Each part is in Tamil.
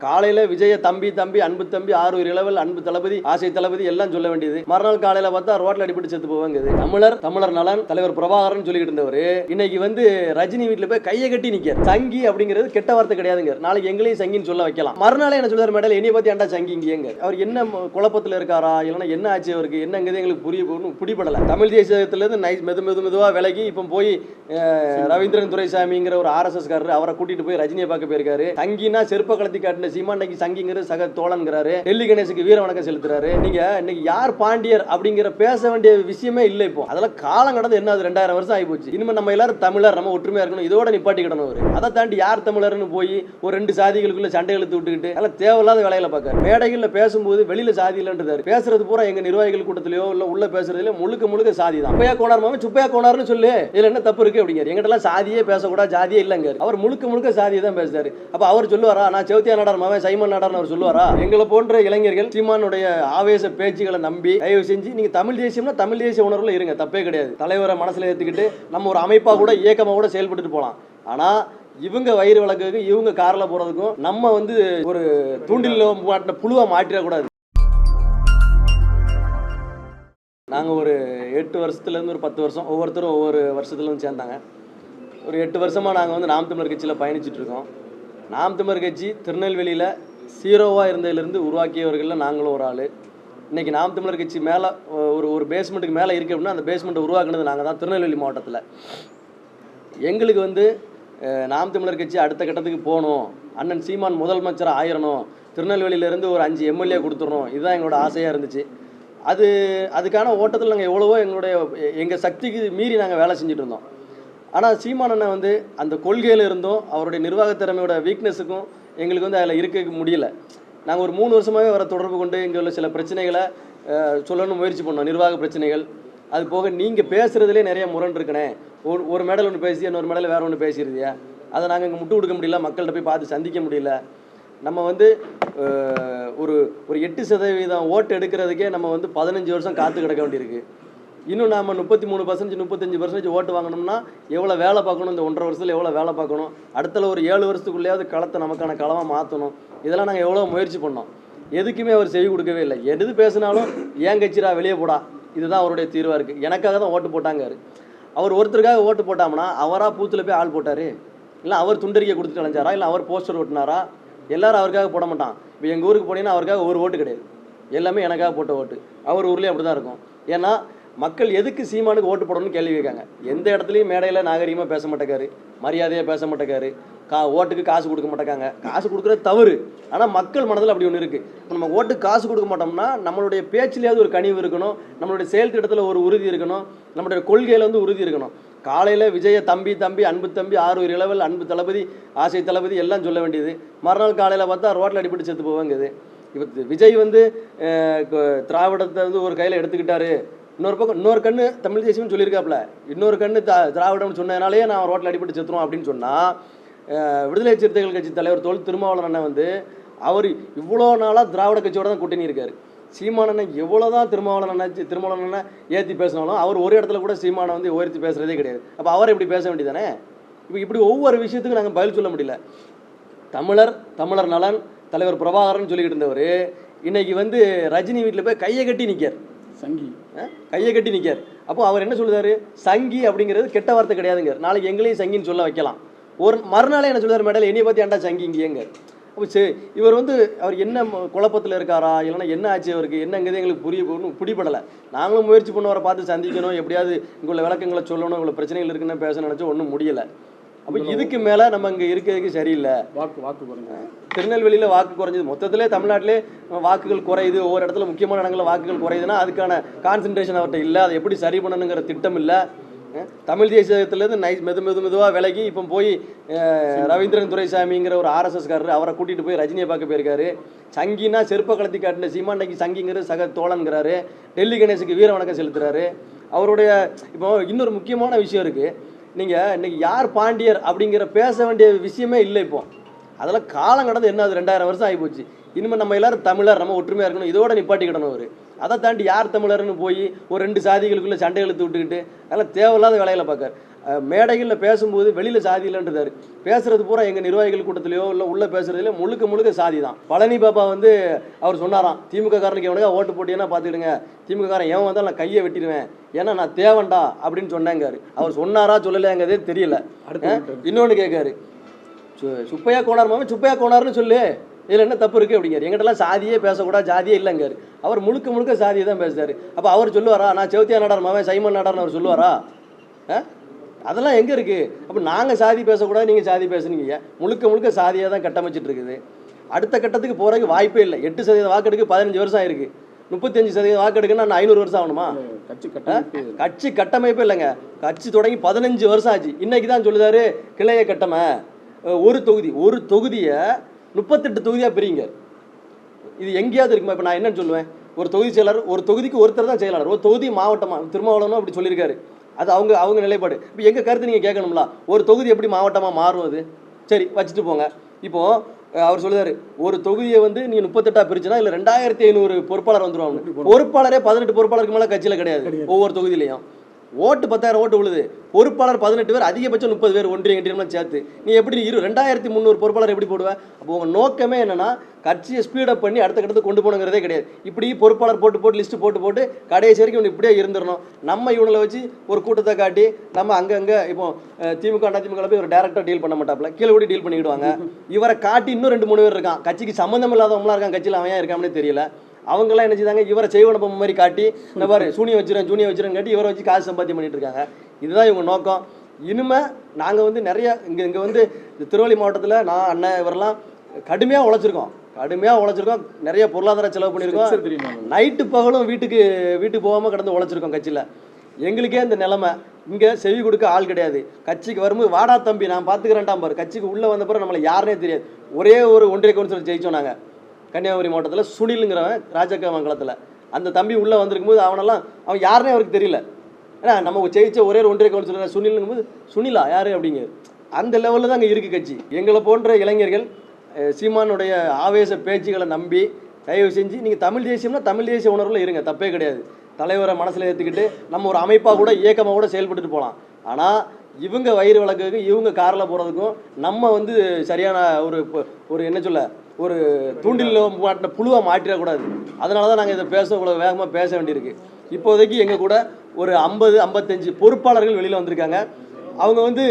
காலையில விஜய தம்பி தம்பி அன்பு தம்பி ஆறு இளவல் அன்பு தளபதி ஆசை தளபதி எல்லாம் சொல்ல வேண்டியது. மறுநாள் காலையில பார்த்தா ரோட்ல அடிபட்டு செத்து போவாங்க. தமிழர் நலன் தலைவர் பிரபாகரன் சொல்லிட்டு இருந்தவர் இன்னைக்கு ரஜினி வீட்டுல போய் கையை கட்டி நிக்க. சங்கி அப்படிங்கிறது கெட்ட வார்த்தை கிடையாதுங்க. நாளைக்கு எங்களையும் சங்கின்னு சொல்ல வைக்கலாம். மறுநாளே என்ன சொல்றாரு மேடல், என்னைய பத்தி ஏன்டா சங்கிங்க? அவர் என்ன குழப்பத்துல இருக்காரா இல்லைன்னா என்ன ஆச்சு அவருக்கு என்னங்கிறது எங்களுக்கு புடிபடல. தமிழ் தேசியத்துல இருந்து நைஸ் மெதுவா விலகி இப்ப போய் ரவீந்திரன் துரைசாமிங்கிற ஒரு RSS காரர் அவரை கூட்டிட்டு போய் ரஜினியை பார்க்க போயிருக்காரு. சங்கினா செருப்ப கலத்தி காட்டின சீமான் சங்கிங்கிற சக தோழன்கிறாரு. டெல்லி கணேசுக்கு வீர வணக்கம் செலுத்துறாரு. நீங்க இன்னைக்கு யார் பாண்டியர் அப்படிங்கிற பேச வேண்டிய விஷயமே இல்லை. இப்போ அதெல்லாம் காலம் கடந்து என்ன 2000 வருஷம் ஆகி போச்சு. இனிமே நம்ம எல்லாரும் தமிழர், நம்ம ஒற்றுமையா இருக்கணும், இதோட நிப்பாட்டிக்கிடணும். அதை தாண்டி யார் தமிழர்னு போய் ஒரு 2 சாதிகளுக்குள்ள சண்டை இழுத்து விட்டுக்கிட்டு அதெல்லாம் தேவையில்லாத வேலையில பார்க்க. மேடைகள்ல பேசும்போது வெளியில சாதி இல்லைன்றாரு. பேசுறது பூரா எங்க நிர்வாகிகள் கூட்டத்திலயோ இல்ல உள்ள பேசுறதுல முழுக்க சாதி தான். சுப்பையா கோனார் மாமா சுப்பையா கோனார்னு சொல்லு, இதுல என்ன தப்பு இருக்கு அப்படிங்கிறாரு. எங்கிட்ட சாதியே பேசக்கூடாது, ஜாதியே இல்லைங்க. அவர் முழுக்க சாதியை தான் பேசுறாரு. அப்ப அவர் சொல்லுவாரா நான் செவத்தியா நாடார் மாவன் சைமன் நாடார்னு அவர் சொல்லுவாரா? எங்களை போன்ற இளைஞர்கள் சீமானுடைய ஆவேச பேச்சுகளை நம்பி தயவு செஞ்சு நீங்க தமிழ் தேசியம்னா தமிழ் தேசிய உணர்வுல இருங்க, தப்பே கிடையாது. தலைவரை மனசுல ஏத்துக்கிட்டு நம்ம ஒரு அமைப்பா கூட இயக்கமா கூட செயல்பட்டு போலாம். ஆனா இவங்க வயிறு வழக்குக்கு இவங்க கார்ல போறதுக்கும் நம்ம ஒரு தூண்டில் மாட்டின புழுவா மாற்றிடக்கூடாது. நாங்கள் ஒரு 8 வருஷத்துலேருந்து ஒரு 10 வருஷம் ஒவ்வொருத்தரும் ஒவ்வொரு வருஷத்துலேருந்து சேர்ந்தாங்க. ஒரு 8 வருஷமாக நாங்கள் நாம் தமிழர் கட்சியில் பயணிச்சுட்டு இருக்கோம். நாம் தமிழர் கட்சி திருநெல்வேலியில் 0வாக இருந்ததுலேருந்து உருவாக்கியவர்களில் நாங்களும் ஒரு ஆள். இன்றைக்கி நாம் தமிழர் கட்சி மேலே ஒரு பேஸ்மெண்ட்டுக்கு மேலே இருக்குது அப்படின்னா அந்த பேஸ்மெண்ட்டை உருவாக்குனது நாங்கள் தான் திருநெல்வேலி மாவட்டத்தில். எங்களுக்கு நாம் தமிழர் கட்சி அடுத்த கட்டத்துக்கு போகணும், அண்ணன் சீமான் முதலமைச்சர் ஆயிரணும், திருநெல்வேலியிலேருந்து ஒரு 5 MLA கொடுத்துடணும், இதுதான் எங்களோட ஆசையாக இருந்துச்சு. அதுக்கான ஓட்டத்தில் நாங்கள் எங்கள் சக்திக்கு மீறி நாங்கள் வேலை செஞ்சுட்டு இருந்தோம். ஆனால் சீமான் அண்ணன் அந்த கொள்கையில் இருந்தும் அவருடைய நிர்வாகத்திறமையோட வீக்னஸுக்கும் எங்களுக்கு அதில் இருக்க முடியல. நாங்கள் ஒரு 3 வருஷமாகவே அவரை தொடர்பு கொண்டு இங்கே உள்ள சில பிரச்சனைகளை சொல்லணும்னு முயற்சி பண்ணோம், நிர்வாக பிரச்சனைகள். அது போக நீங்கள் பேசுகிறதுலே நிறைய முரண் இருக்குனே, ஒரு மேடல் ஒன்று பேசி இன்னொரு மேடல் வேறு ஒன்று பேசிடுதியா, அதை நாங்கள் இங்கே முட்டு கொடுக்க முடியல, மக்கள்கிட்ட போய் பார்த்து சந்திக்க முடியல. நம்ம ஒரு 8% ஓட்டு எடுக்கிறதுக்கே நம்ம 15 வருஷம் காத்து கிடக்க வேண்டியிருக்கு. இன்னும் நாம் 33% 35% ஓட்டு வாங்கணும்னா எவ்வளோ வேலை பார்க்கணும், இந்த 1.5 வருஷத்தில் எவ்வளோ வேலை பார்க்கணும், அடுத்த ஒரு 7 வருஷத்துக்குள்ளேயாவது களத்தை நமக்கான களமாக மாற்றணும். இதெல்லாம் நாங்கள் எவ்வளோ முயற்சி பண்ணோம். எதுக்குமே அவர் செவி கொடுக்கவே இல்லை. எது பேசினாலும் ஏன் கட்சிரா வெளியே போடா, இதுதான் அவருடைய தீர்வாக இருக்குது. எனக்காக தான் ஓட்டு போட்டாங்க. அவர் ஒருத்தருக்காக ஓட்டு போட்டாங்கன்னா அவராக பூத்தில் போய் ஆள் போட்டார், இல்லை அவர் துண்டறிக்கை கொடுத்துட்டு அலைஞ்சாரா, இல்லை அவர் போஸ்டர் ஓட்டினாரா? எல்லாரும் அவருக்காக போட மாட்டான். இப்போ எங்கள் ஊருக்கு போனீங்கன்னா அவருக்காக ஒரு ஓட்டு கிடையாது, எல்லாமே எனக்காக போட்ட ஓட்டு. அவர் ஊர்லேயும் அப்படி தான் இருக்கும். ஏன்னா மக்கள் எதுக்கு சீமானுக்கு ஓட்டு போடணும்னு கேள்வி கேட்காங்க. எந்த இடத்துலையும் மேடையில் நாகரிகமாக பேச மாட்டேக்காரு, மரியாதையாக பேச மாட்டேக்காரு, ஓட்டுக்கு காசு கொடுக்க மாட்டேக்காங்க. காசு கொடுக்குறது தவறு, ஆனால் மக்கள் மனதில் அப்படி ஒன்று இருக்குது. இப்போ நம்ம ஓட்டுக்கு காசு கொடுக்க மாட்டோம்னா நம்மளுடைய பேச்சிலேயாவது ஒரு கனிவு இருக்கணும், நம்மளுடைய செயல் திட்டத்தில் ஒரு உறுதி இருக்கணும், நம்மளுடைய கொள்கையில் உறுதி இருக்கணும். காலையில் விஜய தம்பி தம்பி அன்பு தம்பி ஆறு இளவல் அன்பு தளபதி ஆசை தளபதி எல்லாம் சொல்ல வேண்டியது. மறுநாள் காலையில் பார்த்தா ரோட்டில் அடிபட்டு செத்து போவாங்க. இப்போ விஜய் திராவிடத்தை ஒரு கையில் எடுத்துக்கிட்டாரு, இன்னொரு பக்கம் இன்னொரு கண்ணு தமிழ் தேசியம்னு சொல்லியிருக்காப்புல, இன்னொரு கண்ணு திராவிடம்னு சொன்னதுனாலே நான் ரோட்டில் அடிபட்டு செத்துருவோம் அப்படின்னு சொன்னால், விடுதலை சிறுத்தைகள் கட்சி தலைவர் தொல் திருமாவளவன் அண்ணன் அவர் இவ்வளோ நாளாக திராவிட கட்சியோட தான் கூட்டணி இருக்கார். சீமான அண்ணன் எவ்வளோ தான் திருமாவளவன் அண்ணன் ஏற்றி பேசினாலும் அவர் ஒரு இடத்துல கூட சீமானை உயர்த்தி பேசுகிறதே கிடையாது. அப்போ அவரை இப்படி பேச வேண்டியதானே? இப்படி ஒவ்வொரு விஷயத்துக்கும் நாங்கள் பதில் சொல்ல முடியல. தமிழர் நலன் தலைவர் பிரபாகரன் சொல்லிக்கிட்டு இருந்தவர் இன்னைக்கு ரஜினி வீட்டில் போய் கையை கட்டி நிற்கார். கையை கட்டி நிற்கார். அப்போ அவர் என்ன சொல்லுறாரு, சங்கி அப்படிங்கிறது கெட்ட வார்த்தை கிடையாதுங்க, நாளைக்கு எங்களையும் சங்கின்னு சொல்ல வைக்கலாம். மறுநாளே என்ன சொல்லுவார் மேடல், என்னைய பற்றி ஏன்டா சங்கிங்க? அப்போ இவர் அவர் என்ன குழப்பத்தில் இருக்காரா இல்லைன்னா என்ன ஆச்சு அவருக்கு என்னங்கிறது எங்களுக்கு புடிபடலை. நாங்களும் முயற்சி பண்ணவரை பார்த்து சந்திக்கணும், எப்படியாவது இங்குள்ள விளக்கங்களை சொல்லணும், இவ்வளோ பிரச்சனைகள் இருக்குன்னு பேச நினச்சோம், ஒன்றும் முடியலை. அப்போ இதுக்கு மேலே நம்ம இங்கே இருக்கிறதுக்கு சரியில்லை. வாக்கு குறைஞ்சு திருநெல்வேலியில் வாக்கு குறைஞ்சது, மொத்தத்திலே தமிழ்நாட்டிலே வாக்குகள் குறையுது, ஒவ்வொரு இடத்துல முக்கியமான இடங்களில் வாக்குகள் குறையுதுன்னா அதுக்கான கான்சன்ட்ரேஷன் அவர்கிட்ட இல்லை, அதை எப்படி சரி பண்ணணுங்கிற திட்டம் இல்லை. தமிழ் தேசியத்துலேருந்து மெதுவாக விலகி இப்போ போய் ரவீந்திரன் துரைசாமிங்கிற ஒரு RSS காரர் அவரை கூட்டிகிட்டு போய் ரஜினியை பார்க்க போயிருக்காரு. சங்கினா செருப்ப கலத்தி காட்டின சீமான் சங்கிங்கிற சக தோழன்கிறாரு. டெல்லி கணேசுக்கு வீர வணக்கம் செலுத்துறாரு. அவருடைய இப்போ இன்னொரு முக்கியமான விஷயம் இருக்குது. நீங்கள் இன்னைக்கு யார் பாண்டியர் அப்படிங்கிற பேச வேண்டிய விஷயமே இல்லை. இப்போ அதெல்லாம் காலம் கடந்து என்ன அது 2000 வருஷம் ஆகி போச்சு. இனிமேல் நம்ம எல்லாரும் தமிழர், நம்ம ஒற்றுமையாக இருக்கணும், இதோட நிப்பாட்டிக்கிடணும். அவர் அதை தாண்டி யார் தமிழர்னு போய் ஒரு 2 சாதிகளுக்குள்ளே சண்டை இழுத்து விட்டுக்கிட்டு அதெல்லாம் தேவையில்லாத வேலையில் பார்க்கார். மேடைகளில் பேசும்போது வெளியில் சாதி இல்லைன்றார். பேசுறது பூரா எங்கள் நிர்வாகிகள் கூட்டத்திலையோ இல்லை உள்ளே பேசுறதுலையோ முழுக்க சாதி தான். பழனி பாப்பா வந்து அவர் சொன்னாராம், திமுக காரனுக்கு எவனுக்கா ஓட்டு போட்டியன்னா பார்த்துக்கிடுங்க, திமுக காரன் எவன் வந்தால் நான் கையை வெட்டிடுவேன், ஏன்னா நான் தேவண்டா அப்படின்னு சொன்னாங்காரு. அவர் சொன்னாரா சொல்லலையாங்கிறதே தெரியல. இன்னொன்று கேட்காரு, சுப்பையா கோனார் மாமே சுப்பையா கோனார்னு சொல்லு, இதில் என்ன தப்பு இருக்குது அப்படிங்காரு. எங்கிட்டலாம் சாதியே பேசக்கூடாது, சாதியே இல்லைங்காரு. அவர் முழுக்க சாதியை தான் பேசுறாரு. அப்போ அவர் சொல்லுவாரா நான் செவத்தியா நாடார் மாமே சைமன் நாடார்னு அவர் சொல்லுவாரா? அதெல்லாம் எங்கே இருக்குது? அப்போ நாங்கள் சாதி பேசக்கூடாது, நீங்கள் சாதி பேசுனீங்க. முழுக்க சாதியாக தான் கட்டமைச்சிட்டு இருக்குது. அடுத்த கட்டத்துக்கு போகிறதுக்கு வாய்ப்பே இல்லை. 8% வாக்கெடுக்கு 15 வருஷம் ஆயிருக்கு. 35% வாக்கெடுக்குன்னா நான் 500 வருஷம் ஆகணுமா? கட்சி கட்டமைப்பே இல்லைங்க. கட்சி தொடங்கி 15 வருஷம் ஆச்சு. இன்னைக்கு தான் சொல்லுதாரு கிளைய கட்டமை. ஒரு தொகுதியை 38 தொகுதியாக பிரிங்க. இது எங்கேயாவது இருக்குமா? இப்போ நான் என்னன்னு சொல்லுவேன், ஒரு தொகுதி செயலாளர், ஒரு தொகுதிக்கு ஒருத்தர் தான் செயலாளர், ஒரு தொகுதி மாவட்டமாக திருமாவளவனும் அப்படி சொல்லியிருக்காரு. அது அவங்க நிலைப்பாடு. இப்போ எங்கள் கருத்து நீங்கள் கேட்கணும்ல, ஒரு தொகுதி எப்படி மாவட்டமாக மாறும்? அது சரி வச்சுட்டு போங்க. இப்போது அவர் சொல்லுவார், ஒரு தொகுதியை வந்து நீங்கள் 38 பிரிச்சுனா இல்லை 2500 பொறுப்பாளர் வந்துடுவாங்க. பொறுப்பாளரே 18 பொறுப்பாளருக்கு மேலே கட்சியில் கிடையாது. ஒவ்வொரு தொகுதியிலையும் ஓட்டு 10,000 ஓட்டு விழுது, பொறுப்பாளர் 18 பேர், அதிகபட்சம் 30 பேர் ஒன்றிய கட்டிடம்லாம் சேர்த்து நீ எப்படி 2300 பொறுப்பாளர் எப்படி போடுவேன்? அப்போ உங்கள் நோக்கமே என்னன்னா கட்சியை ஸ்பீடப் பண்ணி அடுத்த கட்டத்துக்கு கொண்டு போகணுங்கிறதே கிடையாது. இப்படி பொறுப்பாளர் போட்டு லிஸ்ட்டு போட்டு கடைசி வரைக்கும் இவனு இப்படியே இருந்துடணும். நம்ம இவனை வச்சு ஒரு கூட்டத்தை காட்டி நம்ம அங்கங்கே இப்போ திமுக போய் ஒரு டேரக்டாக டீல் பண்ண மாட்டாப்புல, கீழே கூட டீல் பண்ணிக்கிடுவாங்க. இவரை காட்டி இன்னும் 2-3 பேர் இருக்கான், கட்சிக்கு சம்மந்தம் இல்லாதவங்களாம் இருக்கான், கட்சியில் அவன் இருக்கானே தெரியல. அவங்கெல்லாம் என்ன செய்தாங்க, இவரை செய்வனப்ப மாதிரி காட்டி இந்த பாரு சூனியம் வச்சுருன்னு காட்டி இவரை வச்சு காசு சம்பாத்தியம் பண்ணிட்டு இருக்காங்க. இதுதான் இவங்க நோக்கம். இனிமேல் நாங்கள் வந்து நிறைய இங்கே வந்து திருவள்ளி மாவட்டத்தில் நான் அண்ணன் இவரெல்லாம் கடுமையாக உழைச்சிருக்கோம், நிறைய பொருளாதார செலவு பண்ணியிருக்கோம். நைட்டு பகலும் வீட்டுக்கு போகாமல் கடந்து உழைச்சிருக்கோம் கட்சியில். எங்களுக்கே இந்த நிலைமை, இங்கே செவி கொடுக்க ஆள் கிடையாது. கட்சிக்கு வரும்போது வாடா தம்பி நான் பார்த்துக்கிறேன்டாம் பாரு, கட்சிக்கு உள்ளே வந்த பிறகு நம்மளை யாருனே தெரியாது. ஒரே ஒரு ஒன்றிய கவுன்சிலர் ஜெயிச்சோம் நாங்கள் கன்னியாகுமரி மாவட்டத்தில், சுனிலுங்கிறவன் ராஜக்கமங்கலத்தில். அந்த தம்பி உள்ளே வந்திருக்கும்போது அவன் யாருனே அவருக்கு தெரியல. ஏன்னா நம்ம ஜெயிச்ச ஒரே ஒரு ஒன்றிய கவுன்சிலர் சுனிலுங்கும்போது சுனிலா யார் அப்படிங்க, அந்த லெவலில் தான் அங்கே இருக்குது கட்சி. எங்களை போன்ற இளைஞர்கள் சீமானுடைய ஆவேச பேச்சுகளை நம்பி தயவு செஞ்சு நீங்கள் தமிழ் தேசியம்னா தமிழ் தேசிய உணர்வில் இருங்க, தப்பே கிடையாது. தலைவரை மனசில் ஏற்றுக்கிட்டு நம்ம ஒரு அமைப்பாக கூட இயக்கமாக கூட செயல்பட்டுட்டு போகலாம். ஆனால் இவங்க வயிறு வளர்க்குறதுக்கும் இவங்க காரில் போகிறதுக்கும் நம்ம வந்து சரியான ஒரு என்ன சொல்ல ஒரு தூண்டில் மாட்டின புழுவாக மாற்றிடக்கூடாது. அதனால தான் நாங்கள் இதை இவ்வளோ வேகமாக பேச வேண்டியிருக்கு. இப்போதைக்கு எங்கள் கூட ஒரு 50-55 பொறுப்பாளர்கள் வெளியில் வந்திருக்காங்க. அவங்க வந்து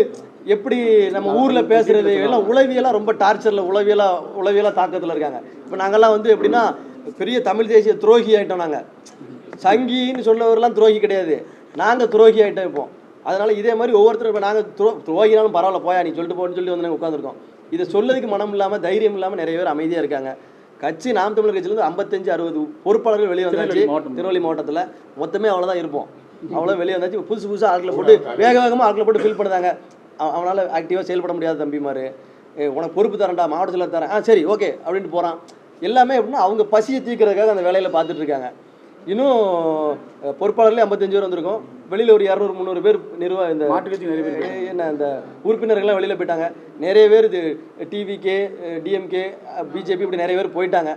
எப்படி நம்ம ஊரில் பேசுகிறது எல்லாம் உளவியலாக ரொம்ப டார்ச்சரில் உளவியலாக தாக்கத்தில் இருக்காங்க. இப்போ நாங்கள்லாம் வந்து எப்படின்னா பெரிய தமிழ் தேசிய துரோகி ஆகிட்டோம். நாங்கள் சங்கின்னு சொன்னவரெல்லாம் துரோகி கிடையாது, நாங்கள் துரோகி ஆகிட்டோம் இப்போ. அதனால் இதே மாதிரி ஒவ்வொருத்தரும் இப்போ நாங்கள் துரோகினாலும் பரவாயில்ல போயா நீ சொல்லிட்டு போன்னு சொல்லி வந்து நாங்கள் உட்காந்துருக்கோம். இதை சொல்லதுக்கு மனம் இல்லாமல் தைரியம் இல்லாமல் நிறைய பேர் அமைதியாக இருக்காங்க. கட்சி நாம் தமிழர் கட்சியிலேருந்து 55-60 பொறுப்பாளர்கள் வெளியே வந்தாச்சு. திருவள்ளி மாவட்டத்தில் மொத்தமே அவ்வளோதான் இருப்போம். அவ்வளோ வெளியே வந்தாச்சு. புதுசாக ஆட்களை போட்டு வேகமாக ஆட்களை போட்டு ஃபில் பண்ணுதாங்க. அவனால் ஆக்டிவாக செயல்பட முடியாத தம்பிமாரு, உனக்கு பொறுப்பு தரேன்டா மாவட்டத்தில் தரேன், சரி ஓகே அப்படின்ட்டு போகிறான். எல்லாமே எப்படின்னா அவங்க பசியை தீர்க்கிறதுக்காக அந்த வேலையில் பார்த்துட்டு இருக்காங்க. இன்னும் பொறுப்பாளர்களே 55 பேர் வந்திருக்கோம். வெளியில் ஒரு 200-300 பேர் என்ன அந்த உறுப்பினர்கள்லாம் வெளியில் போயிட்டாங்க. நிறைய பேர் இது டிவிகே, டிஎம்கே, பிஜேபி இப்படி நிறைய பேர் போயிட்டாங்க.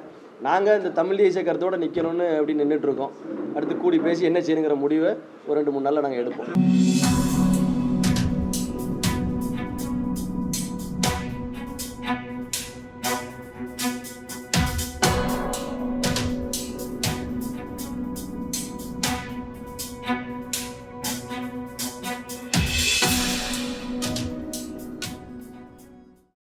நாங்கள் இந்த தமிழ் தேசிய கருத்தோடு நிற்கணும்னு அப்படி நின்றுட்டுருக்கோம். அடுத்து கூடி பேசி என்ன செய்யணுங்கிற முடிவை ஒரு 2-3 நாளில் நாங்கள் எடுப்போம்.